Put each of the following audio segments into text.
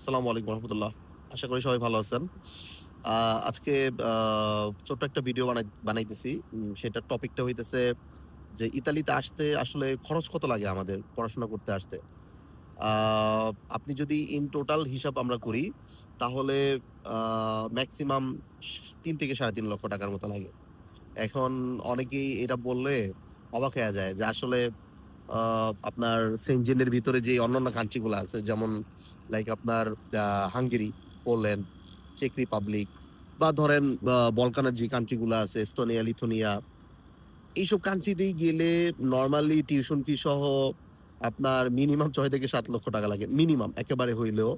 আসসালামু আলাইকুম রহমতুল্লাহ। আশা করি সবাই ভালো আছেন। আজকে ছোট্ট একটা ভিডিও বানাইতেছি। সেটার টপিকটা হইতেছে যে ইতালিতে আসতে আসলে খরচ কত লাগে আমাদের পড়াশোনা করতে আসতে। আ আপনি যদি ইন টোটাল হিসাব আমরা করি তাহলে আ মেক্সিমাম ৩ থেকে ৳৩.৫ লাখ মতো লাগে। এখন অনেকেই এটা বললে অবাক হইয়া যায় যে আসলে আ আপনার সেনজেনের ভিতরে যে অন্যান্য কান্ট্রি গুলা আছে যেমন লাইক আপনার আ হাঙ্গেরি, পোল্যান্ড, চেক রিপাবলিক বা ধরেন বলকানের যে কান্ট্রি গুলা আছে এস্তোনিয়া, লিথুনিয়া এইসব কান্ট্রিতেই গেলে নরমালি টিউশন ফি সহ আপনার মিনিমাম ৬ থেকে ৳৭ লক্ষ লাগে। মিনিমাম একেবারে হইলেও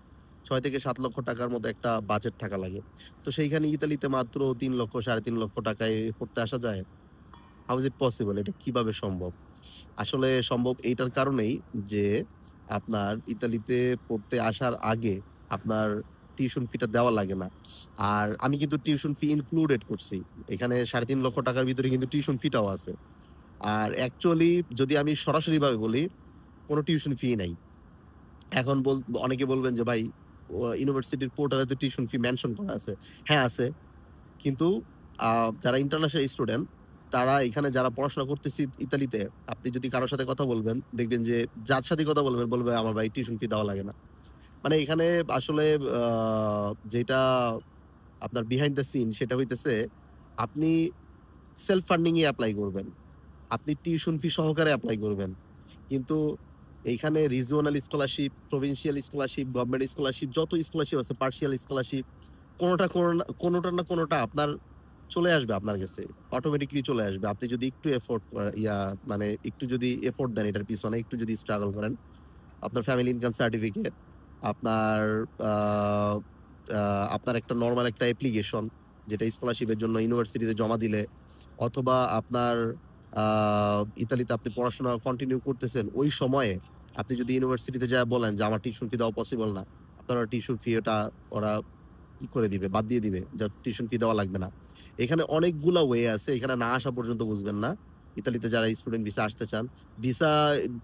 ৬ থেকে ৳৭ লক্ষ মতো একটা বাজেট থাকা লাগে। তো সেইখানে ইতালিতে মাত্র ৩ লক্ষ ৳৩.৫ লক্ষ পড়তে আসা যায়? How is it possible? এটা কিভাবে সম্ভব? আসলে সম্ভব এইটার কারণেই যে আপনার ইতালিতে পড়তে আসার আগে আপনার টিউশন ফিটা দেওয়া লাগে না। আর আমি কিন্তু টিউশন ফি ইনক্লুডেড করছি। এখানে ৳৩.৫ লক্ষ ভিতরে কিন্তু টিউশন ফিটাও আছে। আর অ্যাকচুয়ালি যদি আমি সরাসরিভাবে বলি, কোন টিউশন ফি নাই। এখন অনেকে বলবেন যে, "ভাই ইউনিভার্সিটির পোর্টালে তো টিউশন ফি মেনশন করা আছে।" হ্যাঁ, আছে। কিন্তু আ যারা ইন্টারন্যাশনাল স্টুডেন্ট, তারা এখানে যারা পড়াশোনা করতেছি ইতালিতে, আপনি যদি কারো সাথে কথা বলবেন, দেখবেন যে যার সাথেই কথা বলবেন, বলবে, "আমার ভাই টিউশন ফি দেওয়া লাগে না।" মানে এখানে আসলে আ যেটা আপনার বিহাইন্ড দ্য সিন সেটা হইতেছে, আপনি সেলফ ফান্ডিং এ এপ্লাই করবেন। আপনি টিউশন ফি সহকারে এপ্লাই করবেন। কিন্তু এইখানে regional scholarship, provincial scholarship, government scholarship যত স্কলারশিপ আছে, পার্সিয়াল স্কলারশিপ কোনটা না কোনটা আপনার চলে আসবে আপনার কাছে। অটোমেটিক্যালি চলে আসবে। আপনি যদি একটু এফোর্ট মানে একটু যদি এফোর্ট দেন এটার পিছনে, একটু যদি স্ট্রাগল করেন। আপনার ফ্যামিলি ইনকাম সার্টিফিকেট, আপনার আ আ আপনার একটা নরমাল একটা অ্যাপ্লিকেশন যেটা স্কলারশিপের জন্য ইউনিভার্সিটিতে জমা দিলে অথবা আপনার আ ইতালিতে আপনি পড়াশোনা কন্টিনিউ করতেছেন, ওই সময়ে আপনি যদি ইউনিভার্সিটিতে যায়া বলেন যে, "আমার টিউশন ফি দেওয়া পসিবল না।" আপনার টিউশন ফি ওরা করে দিবে, বাদ দিয়ে দিবে। টিউশন ফি দেওয়া লাগবে না। এখানে অনেকগুলা ওয়ে আছে। এখানে না আসা পর্যন্ত বুঝবেন না। ইতালিতে যারা স্টুডেন্ট ভিসা আসতে চান। ভিসা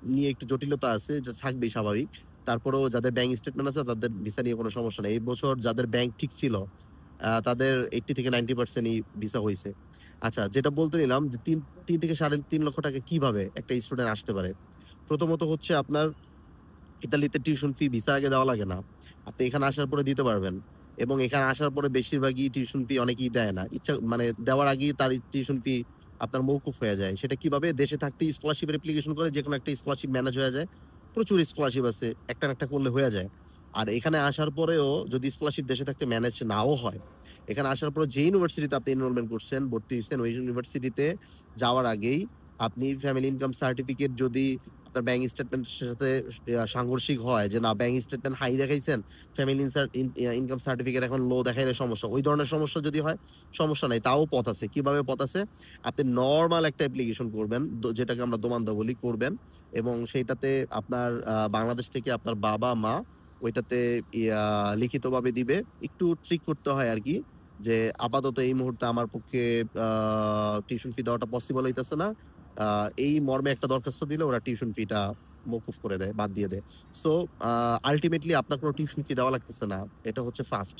নিয়ে একটু জটিলতা আছে। এটা থাকবেই স্বাভাবিক। তারপরেও যাদের ব্যাংক স্টেটমেন্ট আছে তাদের ভিসা নিয়ে কোন সমস্যা নেই। এই বছর যাদের ব্যাংক ঠিক ছিল, তাদের ৮০ থেকে ৯০% ই ভিসা হইছে। আচ্ছা, যেটা বলতে নিলাম যে ৩ থেকে ৳৩.৫ লক্ষ কিভাবে একটা স্টুডেন্ট আসতে পারে? প্রথমত হচ্ছে আপনার ইতালিতে টিউশন ফি ভিসার আগে দেওয়া লাগে না। আপনি এখানে আসার পরে দিতে পারবেন। এবং এখানে আসার পরে বেশিরভাগই টিউশন ফি অনেকেই দেয় না। মানে দেওয়ার আগেই তার টিউশন ফি আপনার মওকুফ হয়ে যায়। সেটা কিভাবে? দেশে থাকতেই স্কলারশিপের অ্যাপ্লিকেশন করে যেকোনো একটা স্কলারশিপ ম্যানেজ হয়ে যায়। প্রচুর স্কলারশিপ আছে। একটা না একটা করলে হয়ে যায়। আর এখানে আসার পরেও যদি স্কলারশিপ দেশে থাকতে ম্যানেজ নাও হয়, এখানে আসার পরে যে ইউনিভার্সিটিতে আপনি এনরোলমেন্ট করছেন, ভর্তি হইছেন, ওই ইউনিভার্সিটিতে যাওয়ার আগেই আপনি ফ্যামিলি ইনকাম সার্টিফিকেট যদি আপনার ব্যাংক স্টেটমেন্টের সাথে সাংঘর্ষিক হয় যে না ব্যাংক স্টেটমেন্ট হাই দেখাইছেন, ফ্যামিলি ইনকাম সার্টিফিকেট এখন লো দেখাইলে সমস্যা। ওই ধরনের সমস্যা যদি হয়, সমস্যা নাই। তাও পথ আছে। কিভাবে পথ আছে? আপনি নরমাল একটা অ্যাপ্লিকেশন করবেন। যেটাকে আমরা দোমানদা বলি, করবেন এবং সেইটাতে আপনার বাংলাদেশ থেকে আপনার বাবা-মা ওইটাতে লিখিতভাবে দিবে। একটু ট্রিক করতে হয় আরকি যে আপাতত এই মুহূর্তে আমার পক্ষে আ টিউশন ফি দেওয়াটা পসিবল হইতেছে না। আ এই মর্মে একটা দরখাস্ত দিলে ওরা টিউশন ফিটা মওকুফ করে দেয়, বাদ দিয়ে দেয়। সো আ আল্টিমেটলি আপনার কোন টিউশন ফি দেওয়া লাগতেছে না। এটা হচ্ছে ফার্স্ট।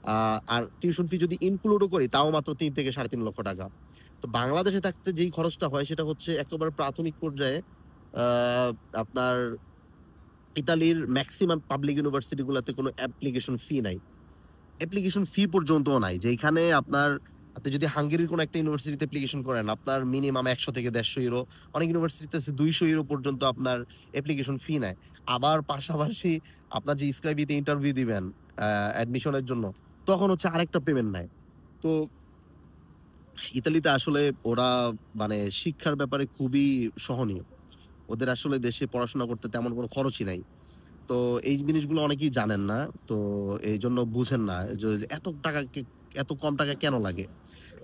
আ আর টিউশন ফি যদি ইনক্লুড ও করি তাও মাত্র ৩ থেকে ৳৩.৫ লক্ষ। তো বাংলাদেশে থাকতে যেই খরচটা হয় সেটা হচ্ছে একেবারে প্রাথমিক পর্যায়ে আ আপনার ইতালির মেক্সিমাম পাবলিক ইউনিভার্সিটি গুলাতে কোন অ্যাপ্লিকেশন ফি নাই। অ্যাপ্লিকেশন ফি পর্যন্তও নাই। যেইখানে আপনি যদি হাঙ্গেরির কোন একটা ইউনিভার্সিটিতে অ্যাপ্লিকেশন করেন, আপনার মিনিমাম ৳১০০ থেকে ৳১৫০ অনেক ইউনিভার্সিটিতে আছে ৳২০০ পর্যন্ত আপনার অ্যাপ্লিকেশন ফি নেয়। আবার পাশাপাশি আপনার যে স্কাইবিতে ইন্টারভিউ দিবেন অ্যাডমিশনের জন্য, তখন হচ্ছে আরেকটা পেমেন্ট নেয়। তো ইতালিতে আসলে ওরা মানে শিক্ষার ব্যাপারে খুবই সহনীয়। ওদের আসলে দেশে পড়াশোনা করতে তেমন কোন খরচই নাই। তো এই জিনিসগুলো অনেকেই জানেন না। তো এইজন্য বুঝেন না যে এত কম টাকা কেন লাগে?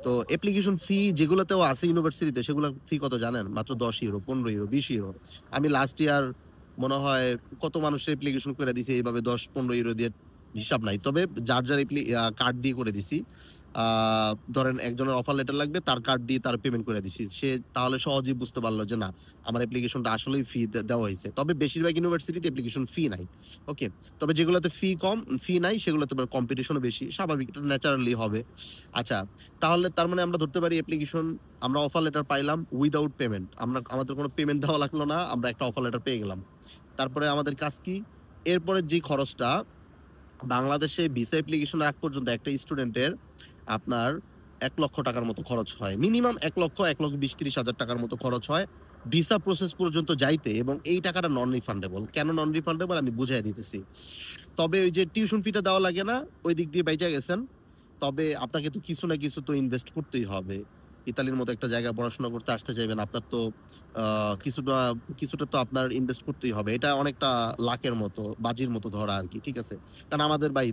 তো অ্যাপ্লিকেশন ফি যেগুলোতেও আছে ইউনিভার্সিটিতে সেগুলোর ফি কত জানেন? মাত্র ৳১০, ৳১৫, ৳২০। আমি লাস্ট ইয়ার মনে হয় কত মানুষের অ্যাপ্লিকেশন করে দিছি এইভাবে ৳১০, ৳১৫ দিয়ে হিসাব নাই। তবে যার কার্ড দিয়ে করে দিছি। ধরেন একজনের অফার লেটার লাগবে, তার কার্ড দিয়ে তার পেমেন্ট করে দিছি। সে তাহলে সহজেই বুঝতে পারল যে না, আমার অ্যাপ্লিকেশনটা আসলেই ফি দেওয়া হইছে। তবে বেশিরভাগ ইউনিভার্সিটিতে অ্যাপ্লিকেশন ফি নাই। ওকে? তবে যেগুলোতে ফি নাই সেগুলোতে আবার কম্পিটিশনও বেশি। স্বাভাবিক, এটা ন্যাচারালি হবে। আচ্ছা, তাহলে তার মানে আমরা ধরতে পারি অ্যাপ্লিকেশন, আমরা অফার লেটার পাইলাম উইথআউট পেমেন্ট। আমাদের কোনো পেমেন্ট দেওয়া লাগলো না। আমরা একটা অফার লেটার পেয়ে গেলাম। তারপরে আমাদের কাজ কি? এরপরে যে খরচটা বাংলাদেশে ভিসা অ্যাপ্লিকেশন আগ পর্যন্ত একটা স্টুডেন্টের আপনার ৳১,০০,০০০ মতো খরচ হয়। মিনিমাম ১,০০,০০০, ১,২০,০০০ টাকার মতো খরচ হয় ভিসা প্রসেস পর্যন্ত যাইতে, এবং এই টাকাটা নন রিফান্ডেবল। কেন নন রিফান্ডেবল আমি বুঝাইয়া দিতেছি। তবে ওই যে টিউশন ফিটা দেওয়া লাগে না, ওই দিক দিয়ে বাইচা গেছেন। তবে আপনাকে তো কিছু না কিছু তো ইনভেস্ট করতেই হবে। ইতালির মতো একটা জায়গায় পড়াশোনা করতে আসতে চাইবেন, আপনার তো কিছুটা কিছুটা তো আপনার ইনভেস্ট করতেই হবে। এটা অনেকটা লাকের মতো, বাজির মতো ধরা আরকি। ঠিক আছে? কারণ আমাদের ভাই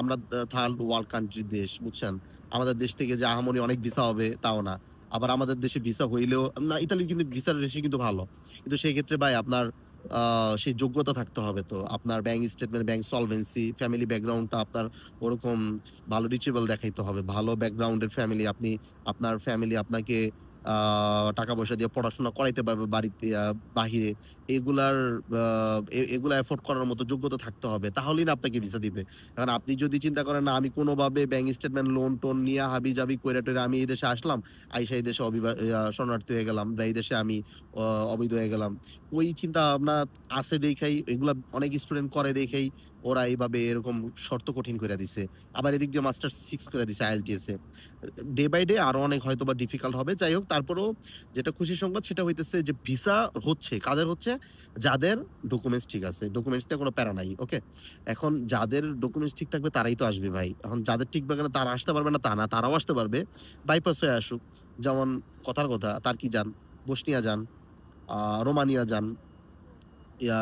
আমরা থার্ড ওয়ার্ল্ড কান্ট্রির দেশ, বুঝছেন? আমাদের দেশ থেকে যে আহামরি অনেক ভিসা হবে তাও না। আবার আমাদের দেশে ভিসা হইলেও না, ইতালির কিন্তু ভিসার রেশিও কিন্তু ভালো। কিন্তু সেই ক্ষেত্রে ভাই আপনার সেই যোগ্যতা থাকতে হবে তো। আপনার bank statement, bank solvency, family ব্যাকগ্রাউন্ডটা আপনার ওরকম ভালো রিচেবল দেখাইতে হবে। ভালো ব্যাকগ্রাউন্ডের ফ্যামিলি, আপনার ফ্যামিলি আপনাকে টাকা পয়সা দিয়ে পড়াশোনা করাইতে পারবে বাড়িতে, বাহিরে। এগুলার আ এগুলা এফোর্ড করার মতো যোগ্যতা থাকতে হবে। তাহলেই না আপনাকে ভিসা দিবে। কারণ আপনি যদি চিন্তা করেন না আমি কোনোভাবে ব্যাংক স্টেটমেন্ট, লোন-টোন নিয়া হাবি-জাবি কইরা-টইরা আমি এই দেশে আসলাম, আইসা এই দেশে শরণার্থী হয়ে গেলাম, বা এই দেশে আমি অবৈধ হয়ে গেলাম। ওই চিন্তা ভাবনা আছে দেইখাই, এগুলা অনেক স্টুডেন্ট করে দেইখাই ওরা এইভাবে এরকম শর্ত কঠিন কইরা দিছে। আবার এদিক দিয়ে মাস্টার্স 6 করে দিছে IELTS এ। ডে বাই ডে আরো অনেক হয়তোবা ডিফিকাল্ট হবে। যাই হোক, তারপরেও যেটা খুশির সংবাদ সেটা হইতেছে যে ভিসা হচ্ছে, কাদের হচ্ছে? যাদের ডকুমেন্টস ঠিক আছে। ডকুমেন্টস নিয়ে কোনো প্যারা নাই। ওকে? এখন যাদের ডকুমেন্টস ঠিক থাকবে তারাই তো আসবে ভাই। এখন যাদের ঠিক থাকবে না তারা আসতে পারবে না তা না। তারাও আসতে পারবে। বাইপাস হয়ে আসুক। যেমন কথার কথা তার্কি যান, বসনিয়া যান, আ রোমানিয়া যান,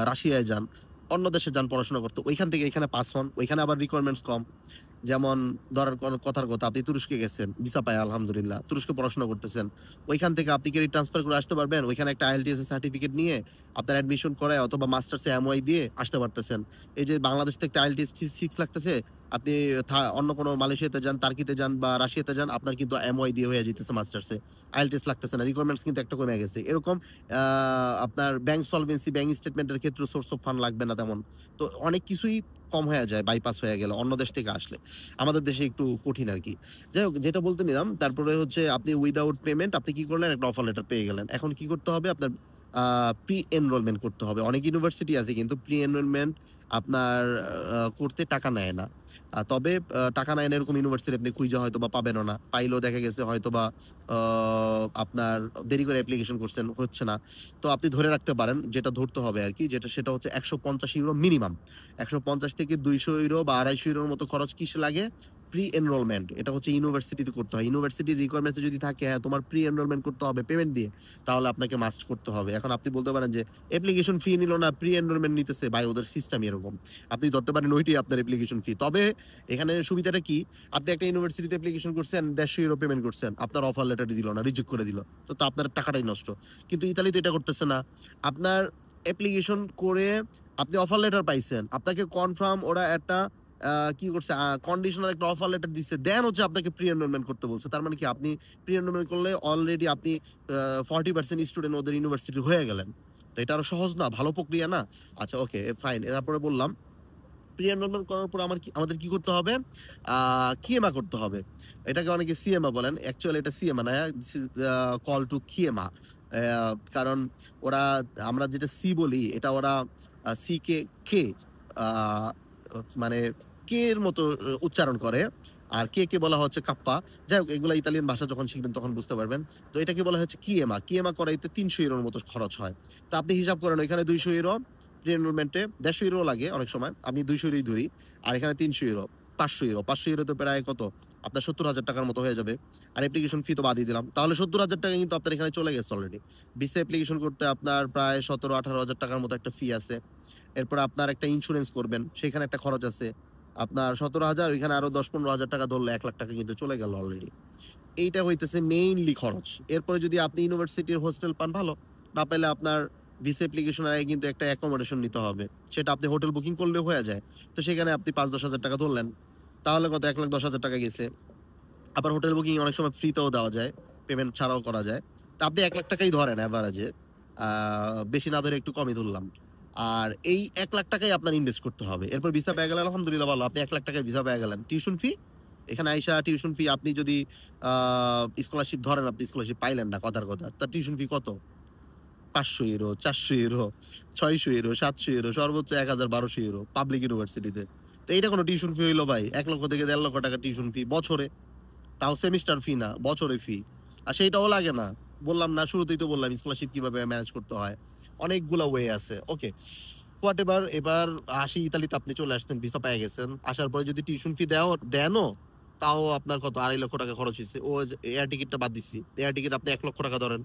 রাশিয়ায় যান, অন্য দেশে যান পড়াশোনা করতে। ওইখান থেকে এখানে পাস হন। ওইখানে আবার রিকোয়ারমেন্টস কম। যেমন ধরেন কথার কথা আপনি তুরস্কে গেছেন, ভিসা পায় আলহামদুলিল্লাহ। তুরস্কে পড়াশোনা করতেছেন। ওইখান থেকে আপনি কি ট্রান্সফার করে আসতে পারবেন? ওইখানে একটা IELTS এর সার্টিফিকেট নিয়ে আপনার অ্যাডমিশন করায় অথবা মাস্টার্সে MOI দিয়ে আসতে পারতেছেন। এই যে বাংলাদেশ থেকে IELTS 6 লাগতেছে, আপনি অন্য কোনো মালয়েশিয়াতে যান, টার্কিতে যান বা রাশিয়াতে যান, আপনার কিন্তু MOI দিয়ে হয়ে যাইতেছে মাস্টার্সে। IELTS লাগতেছে না। রিকোয়ারমেন্টস কিন্তু একটা কমে গেছে। এরকম আ আপনার ব্যাংক সলভেন্সি, ব্যাংক স্টেটমেন্টের ক্ষেত্রে সোর্স অফ ফান্ড লাগবে না তেমন। তো অনেক কিছুই কম হয়ে যায় বাইপাস হয়ে গেলে অন্য দেশ থেকে আসলে। আমাদের দেশে একটু কঠিন আরকি। যাই হোক, যেটা বলতে নিলাম, তারপরে হচ্ছে আপনি উইথআউট পেমেন্ট আপনি কি করলেন? একটা অফার লেটার পেয়ে গেলেন। এখন কি করতে হবে? আপনার প্রি এনরোলমেন্ট করতে হবে। অনেক ইউনিভার্সিটি আছে কিন্তু প্রি এনরোলমেন্ট আপনার করতে টাকা নেয় না। তবে টাকা নেয় না এরকম ইউনিভার্সিটি আপনি খুঁইজা হয়তোবা পাবেনও না। পাইলেও দেখা গেছে হয়তোবা আ আপনার দেরি করে অ্যাপ্লিকেশন করছেন, হচ্ছে না। তো আপনি ধরে রাখতে পারেন, যেটা ধরতে হবে আরকি, সেটা হচ্ছে €১৫০ মিনিমাম। ১৫০ থেকে €২০০ বা €২৫০ র মতো খরচ কিসে লাগে? Pre enrolment. এটা হচ্ছে ইউনিভার্সিটিতে করতে হয়। ইউনিভার্সিটির রিকোয়ারমেন্টস এ যদি থাকে, হ্যাঁ, তোমার প্রি এনরোলমেন্ট করতে হবে পেমেন্ট দিয়ে, তাহলে আপনাকে মাস্ট করতে হবে। এখন আপনি বলতে পারেন যে অ্যাপ্লিকেশন ফি নিল না, প্রি এনরোলমেন্ট নিতেছে। ভাই, ওদের সিস্টেমই এরকম। আপনি ধরতে পারেন ওইটাই আপনার অ্যাপ্লিকেশন ফি। তবে এখানে সুবিধাটা কি? আপনি একটা ইউনিভার্সিটিতে অ্যাপ্লিকেশন করছেন, €১৫০ পেমেন্ট করছেন। আপনার অফার লেটারই দিল না, রিজেক্ট করে দিল। তো আপনার টাকাটাই নষ্ট। কিন্তু ইতালি তো এটা করতেছে না। আপনার অ্যাপ্লিকেশন করে আপনি অফার লেটার পাইছেন। আপনাকে কনফার্ম ওরা একটা কি করছে, কন্ডিশনাল একটা অফার লেটার দিচ্ছে। দেন হচ্ছে আপনাকে প্রি এনরোলমেন্ট করতে বলছে। তার মানে কি, আপনি প্রি এনরোলমেন্ট করলে অলরেডি আপনি 40% স্টুডেন্ট ওদের ইউনিভার্সিটির হয়ে গেলেন। তো এটা আরো সহজ না? ভালো প্রক্রিয়া না? আচ্ছা, ওকে, ফাইন। তারপরে বললাম প্রি এনরোলমেন্ট করার পর আমাদের কি করতে হবে? আ কিয়েমা করতে হবে। এটাকে অনেকে সিএমা বলেন। অ্যাকচুয়ালি এটা সিএমা না। দিস ইস কল টু কিয়েমা। কারণ ওরা, আমরা যেটা সি বলি এটা ওরা সি কে কে আ মানে কে এর মতো উচ্চারণ করে। আর কে বলা হচ্ছে কাপ্পা। যাই হোক, এগুলা ইতালিয়ান ভাষা যখন শিখবেন তখন বুঝতে পারবেন। তো এটাকে বলা হচ্ছে কিয়েমা। কিয়েমা করাইতে €৩০০ র মতো খরচ হয়। তো আপনি হিসাব করেন, ওইখানে €২০০ প্রি এনরোলমেন্টে €১৫০ লাগে অনেক সময়। আমি €২০০ ধরি। আর এখানে €৩০০, €৫০০। €৫০০ তো প্রায় কত? আপনার ৳৭০,০০০ র মতো হয়ে যাবে। আর অ্যাপ্লিকেশন ফি তো বাদই দিলাম। তাহলে ৳৭০,০০০ কিন্তু আপনার এখানে চলে গেছে অলরেডি। ভিসা অ্যাপ্লিকেশন করতে আপনার প্রায় ৳১৭,০০০-১৮,০০০ র মতো একটা ফি আছে। এরপর আপনার একটা ইন্সুরেন্স করবেন, সেখানে একটা খরচ আছে। আপনার ১৭,০০০, ওইখানে আরো ১০-১৫,০০০ ধরলে ৳১,০০,০০০ কিন্তু চলে গেল অলরেডি। এইটা হইতেছে মেইনলি খরচ। এরপরে যদি আপনি ইউনিভার্সিটির হোস্টেল পান, ভালো। না পাইলে আপনার ভিসা অ্যাপ্লিকেশনের আগে কিন্তু একটা অ্যাকোমোডেশন নিতে হবে। সেটা আপনি হোটেল বুকিং করলেও হয়ে যায়। তো সেখানে আপনি ৳৫-১০,০০০ ধরলেন। তাহলে কত? ৳১,১০,০০০ গেছে। আবার হোটেল বুকিং অনেক সময় ফ্রিতেও দেওয়া যায়, পেমেন্ট ছাড়াও করা যায়। তো আপনি ৳১,০০,০০০ ধরেন এভারেজে। আ বেশি না ধরে একটু কমই ধরলাম। আর এই ৳১,০০,০০০ আপনার ইনভেস্ট করতে হবে। এরপর ভিসা পেয়ে গেলেন আলহামদুলিল্লাহ ভালো। আপনি ৳১,০০,০০০ ভিসা পেয়ে গেলেন। Tuition fee? এখানে আইসা টিউশন ফি আপনি যদি আ স্কলারশিপ ধরেন আপনি স্কলারশিপ পাইলেন না কথার কথা। তার টিউশন ফি কত? €৫০০, €৪০০, €৬০০, €৭০০ সর্বোচ্চ ৳১,০০০, €১,২০০ পাবলিক ইউনিভার্সিটিতে। তো এইটা কোন টিউশন ফি হইলো ভাই? ৳১,০০,০০০ থেকে ৳১,৫০,০০০ টিউশন ফি বছরে। তাও সেমিস্টার ফি না, বছরে ফি। আর সেইটাও লাগে না। বললাম না শুরুতেই তো বললাম স্কলারশিপ কিভাবে ম্যানেজ করতে হয়। অনেকগুলা ওয়ে আছে। ওকে। হোয়াটএভার এবার আসি ইতালিতে আপনি চলে আসছেন, ভিসা পেয়ে গেছেন। আসার পরে যদি টিউশন ফি দেনও, তাও আপনার কত ৳২,৫০,০০০ খরচ হইছে। ও যে এয়ার টিকেটটা বাদ দিচ্ছি। এয়ার টিকেট আপনি ৳১,০০,০০০ ধরেন।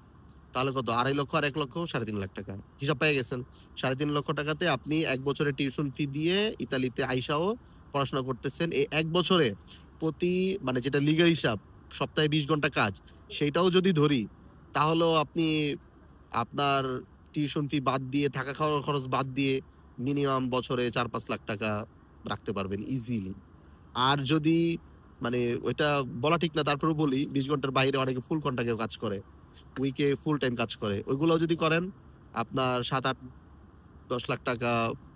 তাহলে কত? ৳২,৫০,০০০ আর ৳১,০০,০০০ ৳৩,৫০,০০০। হিসাব পেয়ে গেছেন। ৳৩,৫০,০০০ তে আপনি ১ বছরের টিউশন ফি দিয়ে ইতালিতে আইসাও পড়াশোনা করতেছেন। এই ১ বছরে প্রতি মানে যেটা লিগ্যাল হিসাব, সপ্তাহে ২০ ঘন্টা কাজ, সেইটাও যদি ধরি, তাহলেও আপনি আপনার টিউশন ফি বাদ দিয়ে, থাকা খাওয়ার খরচ বাদ দিয়ে মিনিমাম বছরে ৳৪-৫ লাখ রাখতে পারবেন ইজিলি। আর যদি মানে ওইটা বলা ঠিক না, তারপরেও বলি ২০ ঘন্টার বাইরে অনেকে ফুল কন্ট্রাক্টেও কাজ করে। উইকে ফুল টাইম কাজ করে। ওইগুলাও যদি করেন, আপনার ৭, ৮, ৳১০ লাখ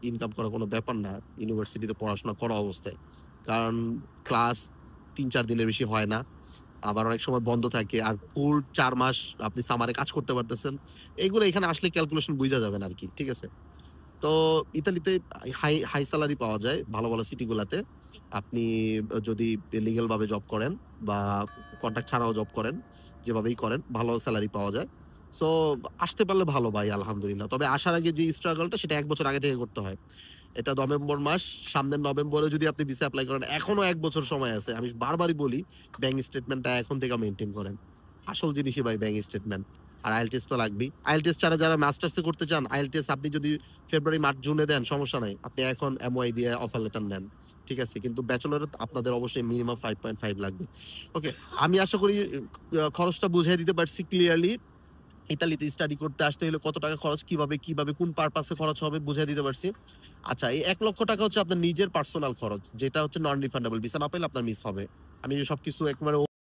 ইনকাম করা কোনো ব্যাপার না ইউনিভার্সিটিতে পড়াশোনা করা অবস্থায়। কারণ ক্লাস ৩-৪ দিনের বেশি হয় না। আবার অনেক সময় বন্ধ থাকে। আর ফুল ৪ মাস আপনি সামারে কাজ করতে পারতেছেন। এগুলো এখানে আসলে ক্যালকুলেশন বুঝা যাবেন আরকি। ঠিক আছে? তো ইতালিতে হাই হাই সেলারি পাওয়া যায় ভালো, ভালো সিটিগুলাতে। আপনি যদি লিগ্যাল ভাবে জব করেন বা কন্ট্রাক্ট ছাড়াও জব করেন, যেভাবেই করেন ভালো সেলারি পাওয়া যায়। সো আসতে পারলে ভালো ভাই আলহামদুলিল্লাহ। তবে আসার আগে যে স্ট্রাগলটা সেটা ১ বছর আগে থেকে করতে হয়। এটা নভেম্বর মাস, সামনের নভেম্বরে যদি আপনি ভিসা এপ্লাই করেন, এখনো ১ বছর সময় আছে। আমি বারবারই বলি ব্যাংক স্টেটমেন্টটা এখন থেকে মেইনটেইন করেন। আসল জিনিসই ভাই ব্যাংক স্টেটমেন্ট। আর আইএলটিএস তো লাগবেই। আইএলটিএস ছাড়া যারা মাস্টার্সে করতে চান, আইএলটিএস আপনি যদি ফেব্রুয়ারি, মার্চ, জুনে দেন সমস্যা নাই। আপনি এখন এমওআই দিয়ে অফার লেটার নেন। ঠিক আছে? কিন্তু ব্যাচেলরে আপনাদের অবশ্যই মিনিমাম 5.5 লাগবে। ওকে, আমি আশা করি খরচটা বুঝাই দিতে পারছি ক্লিয়ারলি। ইতালিতে স্টাডি করতে আসতে হলে কত টাকা খরচ, কিভাবে কোন পারপাসে খরচ হবে বুঝাই দিতে পারছি। আচ্ছা, এই ৳১,০০,০০০ হচ্ছে আপনার নিজের পার্সোনাল খরচ। যেটা হচ্ছে নন রিফান্ডেবল। ভিসা না পাইলে আপনার মিস হবে। আমি সবকিছু একেবারে